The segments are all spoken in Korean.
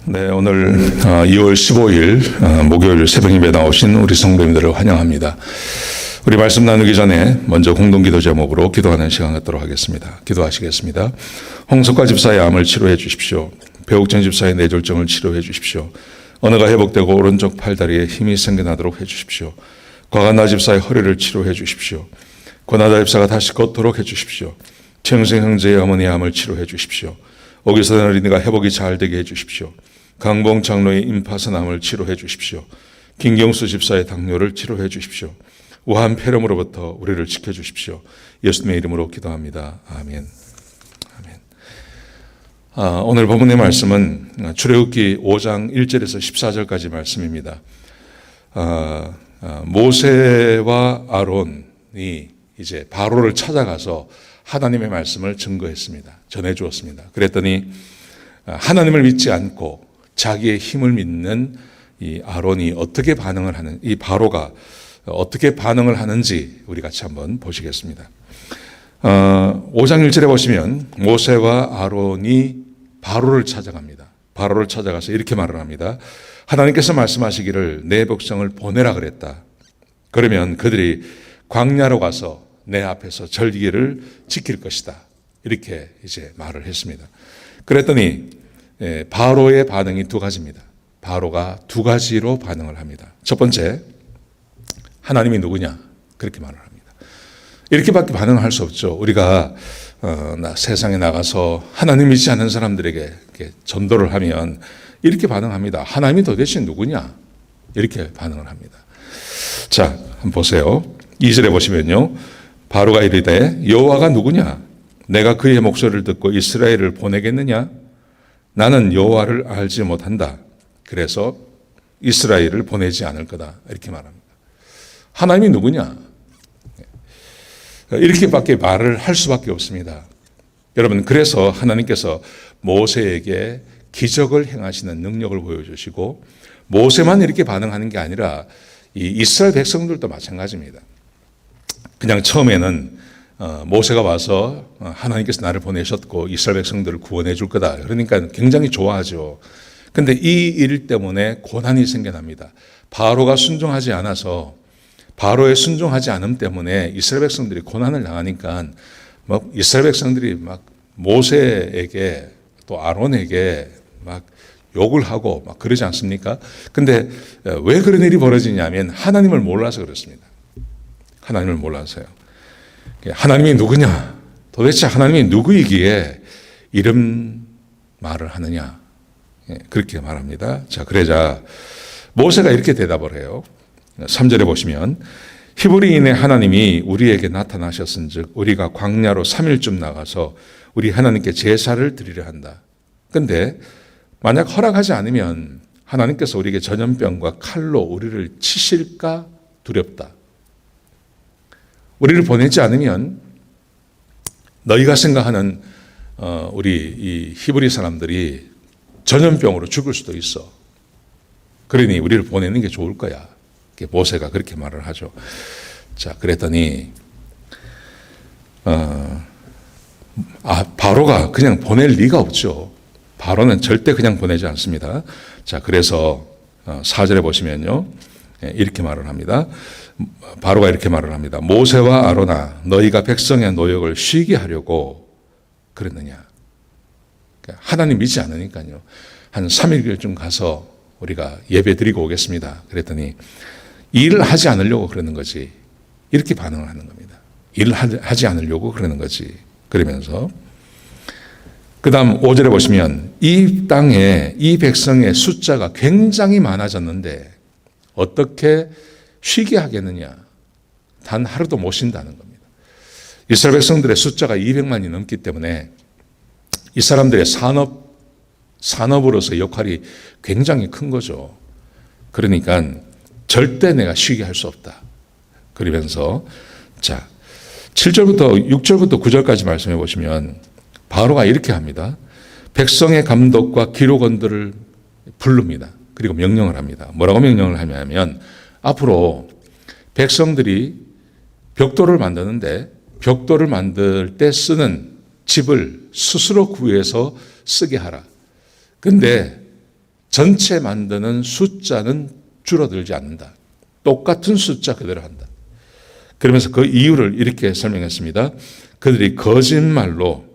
네, 오늘 2월 15일 목요일 새벽 예배 나오신 우리 성도님들을 환영합니다. 우리 말씀 나누기 전에 먼저 공동기도 제목으로 기도하는 시간 갖도록 하겠습니다. 기도하시겠습니다. 홍석화 집사의 암을 치료해 주십시오. 배옥전 집사의 뇌졸중을 치료해 주십시오. 언어가 회복되고 오른쪽 팔다리에 힘이 생겨나도록 해 주십시오. 과간나 집사의 허리를 치료해 주십시오. 권하다 집사가 다시 걷도록 해 주십시오. 최영생 형제의 어머니의 암을 치료해 주십시오. 오기선 어린이가 회복이 잘 되게 해 주십시오. 강봉 장로의 임파선암을 치료해 주십시오. 김경수 집사의 당뇨를 치료해 주십시오. 우한 폐렴으로부터 우리를 지켜주십시오. 예수님의 이름으로 기도합니다. 아멘. 아멘. 오늘 본문의 말씀은 출애굽기 5장 1절에서 14절까지 말씀입니다. 모세와 아론이 이제 바로를 찾아가서 하나님의 말씀을 증거했습니다. 전해주었습니다. 그랬더니 하나님을 믿지 않고 자기의 힘을 믿는 이 아론이 어떻게 반응을 하는, 이 바로가 어떻게 반응을 하는지 우리 같이 한번 보시겠습니다. 5장 1절에 보시면 모세와 아론이 바로를 찾아갑니다. 바로를 찾아가서 이렇게 말을 합니다. 하나님께서 말씀하시기를 내 백성을 보내라 그랬다. 그러면 그들이 광야로 가서 내 앞에서 절기를 지킬 것이다. 이렇게 이제 말을 했습니다. 그랬더니 바로의 반응이 두 가지입니다. 바로가 두 가지로 반응을 합니다. 첫 번째, 하나님이 누구냐? 그렇게 말을 합니다. 이렇게밖에 반응할 수 없죠. 우리가 세상에 나가서 하나님 믿지 않는 사람들에게 이렇게 전도를 하면 이렇게 반응합니다. 하나님이 도대체 누구냐? 이렇게 반응을 합니다. 자, 한번 보세요. 2절에 보시면요. 바로가 이르되 여호와가 누구냐? 내가 그의 목소리를 듣고 이스라엘을 보내겠느냐? 나는 여호와를 알지 못한다. 그래서 이스라엘을 보내지 않을 거다. 이렇게 말합니다. 하나님이 누구냐? 이렇게밖에 말을 할 수밖에 없습니다. 여러분, 그래서 하나님께서 모세에게 기적을 행하시는 능력을 보여주시고 모세만 이렇게 반응하는 게 아니라 이 이스라엘 백성들도 마찬가지입니다. 그냥 처음에는 모세가 와서 하나님께서 나를 보내셨고 이스라엘 백성들을 구원해 줄 거다. 그러니까 굉장히 좋아하죠. 근데 이 일 때문에 고난이 생겨납니다. 바로가 순종하지 않아서 바로의 순종하지 않음 때문에 이스라엘 백성들이 고난을 당하니까 막 이스라엘 백성들이 막 모세에게 또 아론에게 막 욕을 하고 막 그러지 않습니까? 근데 왜 그런 일이 벌어지냐면 하나님을 몰라서 그렇습니다. 하나님을 몰라서요. 하나님이 누구냐? 도대체 하나님이 누구이기에 이런 말을 하느냐? 그렇게 말합니다. 자, 그러자 모세가 이렇게 대답을 해요. 3절에 보시면 히브리인의 하나님이 우리에게 나타나셨은즉 우리가 광야로 3일쯤 나가서 우리 하나님께 제사를 드리려 한다. 근데 만약 허락하지 않으면 하나님께서 우리에게 전염병과 칼로 우리를 치실까 두렵다. 우리를 보내지 않으면 너희가 생각하는 우리 이 히브리 사람들이 전염병으로 죽을 수도 있어. 그러니 우리를 보내는 게 좋을 거야. 모세가 그렇게 말을 하죠. 자, 그랬더니 바로가 그냥 보낼 리가 없죠. 바로는 절대 그냥 보내지 않습니다. 자, 그래서 4절에 보시면요. 이렇게 말을 합니다. 바로가 이렇게 말을 합니다. 모세와 아론아, 너희가 백성의 노역을 쉬게 하려고 그랬느냐? 하나님 믿지 않으니까요. 한 3일쯤 가서 우리가 예배 드리고 오겠습니다. 그랬더니 일을 하지 않으려고 그러는 거지. 이렇게 반응을 하는 겁니다. 일을 하지 않으려고 그러는 거지. 그러면서 그 다음 5절에 보시면 이 땅에 이 백성의 숫자가 굉장히 많아졌는데 어떻게 쉬게 하겠느냐. 단 하루도 못 쉰다는 겁니다. 이스라엘 백성들의 숫자가 200만이 넘기 때문에 이 사람들의 산업으로서 역할이 굉장히 큰 거죠. 그러니까 절대 내가 쉬게 할 수 없다. 그러면서 자, 7절부터 6절부터 9절까지 말씀해 보시면 바로가 이렇게 합니다. 백성의 감독과 기록원들을 부릅니다. 그리고 명령을 합니다. 뭐라고 명령을 하냐면 앞으로 백성들이 벽돌을 만드는데 벽돌을 만들 때 쓰는 집을 스스로 구해서 쓰게 하라. 근데 전체 만드는 숫자는 줄어들지 않는다. 똑같은 숫자 그대로 한다. 그러면서 그 이유를 이렇게 설명했습니다. 그들이 거짓말로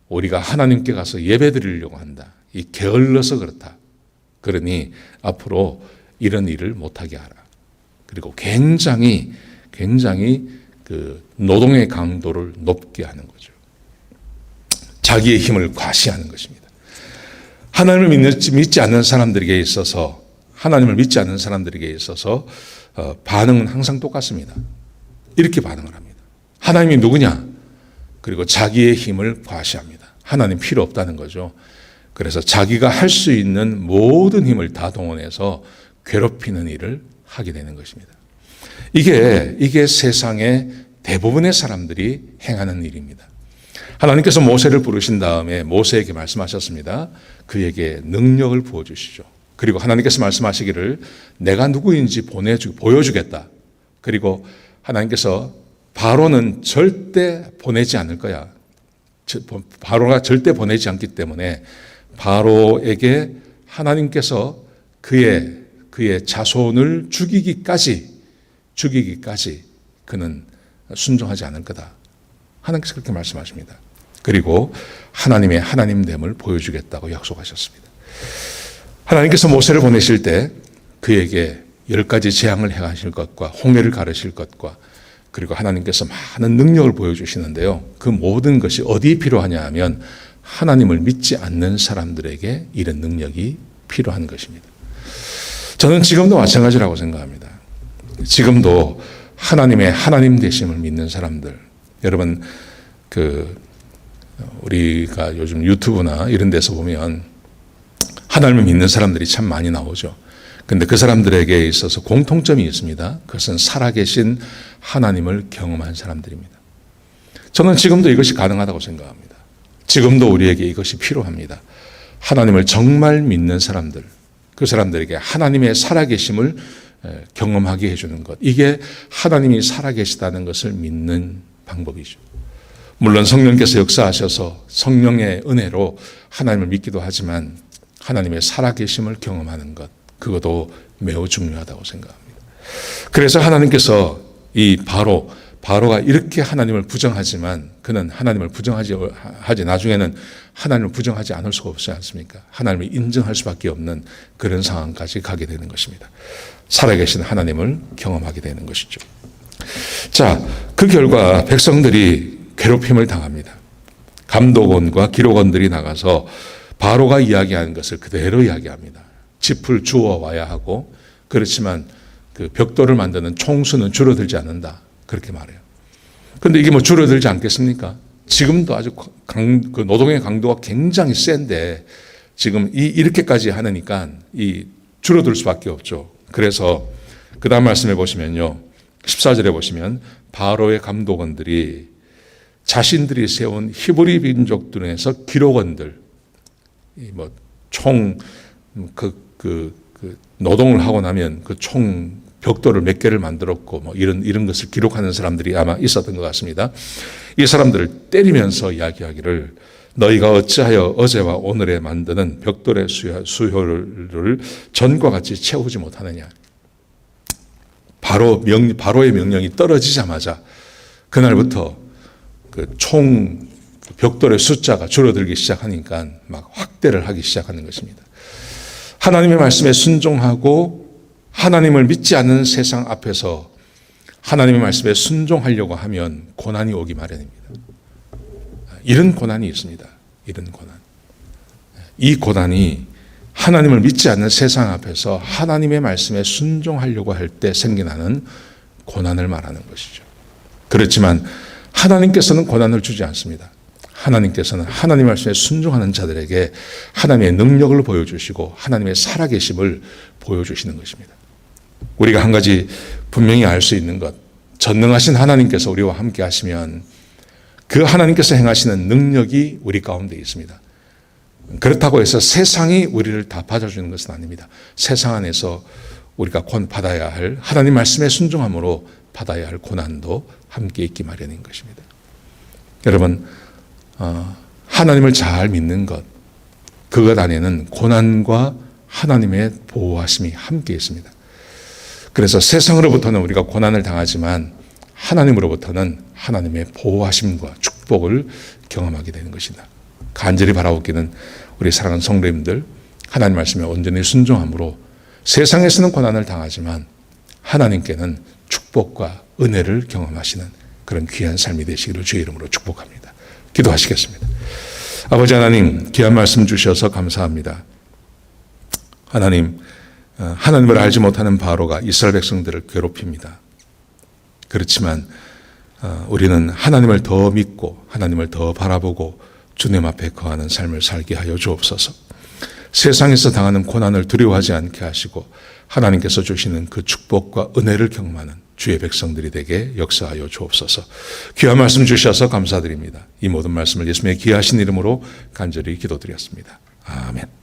우리가 하나님께 가서 예배 드리려고 한다. 이 게을러서 그렇다. 그러니 앞으로 이런 일을 못하게 하라. 그리고 굉장히 그 노동의 강도를 높게 하는 거죠. 자기의 힘을 과시하는 것입니다. 하나님을 믿지 않는 사람들에게 있어서 반응은 항상 똑같습니다. 이렇게 반응을 합니다. 하나님이 누구냐? 그리고 자기의 힘을 과시합니다. 하나님 필요 없다는 거죠. 그래서 자기가 할 수 있는 모든 힘을 다 동원해서 괴롭히는 일을 하게 되는 것입니다. 이게 세상의 대부분의 사람들이 행하는 일입니다. 하나님께서 모세를 부르신 다음에 모세에게 말씀하셨습니다. 그에게 능력을 부어주시죠. 그리고 하나님께서 말씀하시기를 내가 누구인지 보여주겠다. 그리고 하나님께서 바로는 절대 보내지 않을 거야. 바로가 절대 보내지 않기 때문에 바로에게 하나님께서 그의 자손을 죽이기까지 그는 순종하지 않을 거다. 하나님께서 그렇게 말씀하십니다. 그리고 하나님의 하나님됨을 보여주겠다고 약속하셨습니다. 하나님께서 모세를 보내실 때 그에게 10가지 재앙을 행하실 것과 홍해를 가르실 것과 그리고 하나님께서 많은 능력을 보여주시는데요. 그 모든 것이 어디에 필요하냐 하면 하나님을 믿지 않는 사람들에게 이런 능력이 필요한 것입니다. 저는 지금도 마찬가지라고 생각합니다. 지금도 하나님의 하나님 되심을 믿는 사람들, 여러분 우리가 요즘 유튜브나 이런 데서 보면 하나님을 믿는 사람들이 참 많이 나오죠. 근데 그 사람들에게 있어서 공통점이 있습니다. 그것은 살아계신 하나님을 경험한 사람들입니다. 저는 지금도 이것이 가능하다고 생각합니다. 지금도 우리에게 이것이 필요합니다. 하나님을 정말 믿는 사람들, 그 사람들에게 하나님의 살아계심을 경험하게 해주는 것. 이게 하나님이 살아계시다는 것을 믿는 방법이죠. 물론 성령께서 역사하셔서 성령의 은혜로 하나님을 믿기도 하지만 하나님의 살아계심을 경험하는 것, 그것도 매우 중요하다고 생각합니다. 그래서 하나님께서 이 바로가 이렇게 하나님을 부정하지만 그는 하나님을 부정하지 나중에는 하나님을 부정하지 않을 수가 없지 않습니까? 하나님을 인정할 수밖에 없는 그런 상황까지 가게 되는 것입니다. 살아계신 하나님을 경험하게 되는 것이죠. 자, 그 결과 백성들이 괴롭힘을 당합니다. 감독원과 기록원들이 나가서 바로가 이야기하는 것을 그대로 이야기합니다. 짚을 주워 와야 하고 그렇지만 그 벽돌을 만드는 총수는 줄어들지 않는다. 그렇게 말해요. 그런데 이게 줄어들지 않겠습니까? 지금도 아주 그 노동의 강도가 굉장히 센데 지금 이렇게까지 하니까 줄어들 수밖에 없죠. 그래서 그 다음 말씀해 보시면요. 14절에 보시면 바로의 감독원들이 자신들이 세운 히브리 민족들에서 기록원들, 노동을 하고 나면 그 총 벽돌을 몇 개를 만들었고 이런 것을 기록하는 사람들이 아마 있었던 것 같습니다. 이 사람들을 때리면서 이야기하기를 너희가 어찌하여 어제와 오늘에 만드는 벽돌의 수효를 전과 같이 채우지 못하느냐. 바로의 명령이 떨어지자마자 그날부터 그 총 벽돌의 숫자가 줄어들기 시작하니까 막 확대를 하기 시작하는 것입니다. 하나님의 말씀에 순종하고 하나님을 믿지 않는 세상 앞에서 하나님의 말씀에 순종하려고 하면 고난이 오기 마련입니다. 이런 고난이 있습니다. 이런 고난. 이 고난이 하나님을 믿지 않는 세상 앞에서 하나님의 말씀에 순종하려고 할 때 생겨나는 고난을 말하는 것이죠. 그렇지만 하나님께서는 고난을 주지 않습니다. 하나님께서는 하나님 말씀에 순종하는 자들에게 하나님의 능력을 보여주시고 하나님의 살아계심을 보여주시는 것입니다. 우리가 한 가지 분명히 알 수 있는 것, 전능하신 하나님께서 우리와 함께 하시면 그 하나님께서 행하시는 능력이 우리 가운데 있습니다. 그렇다고 해서 세상이 우리를 다 받아주는 것은 아닙니다. 세상 안에서 우리가 받아야 할 하나님 말씀에 순종함으로 받아야 할 고난도 함께 있기 마련인 것입니다. 여러분, 하나님을 잘 믿는 것, 그 그것 안에는 고난과 하나님의 보호하심이 함께 있습니다. 그래서 세상으로부터는 우리가 고난을 당하지만 하나님으로부터는 하나님의 보호하심과 축복을 경험하게 되는 것이다. 간절히 바라옵기는 우리 사랑하는 성도님들, 하나님 말씀에 온전히 순종함으로 세상에서는 고난을 당하지만 하나님께는 축복과 은혜를 경험하시는 그런 귀한 삶이 되시기를 주의 이름으로 축복합니다. 기도하시겠습니다. 아버지 하나님, 귀한 말씀 주셔서 감사합니다. 하나님, 하나님을 알지 못하는 바로가 이스라엘 백성들을 괴롭힙니다. 그렇지만 우리는 하나님을 더 믿고 하나님을 더 바라보고 주님 앞에 거하는 삶을 살게 하여 주옵소서. 세상에서 당하는 고난을 두려워하지 않게 하시고 하나님께서 주시는 그 축복과 은혜를 경험하는 주의 백성들이 되게 역사하여 주옵소서. 귀한 말씀 주셔서 감사드립니다. 이 모든 말씀을 예수님의 귀하신 이름으로 간절히 기도드렸습니다. 아멘.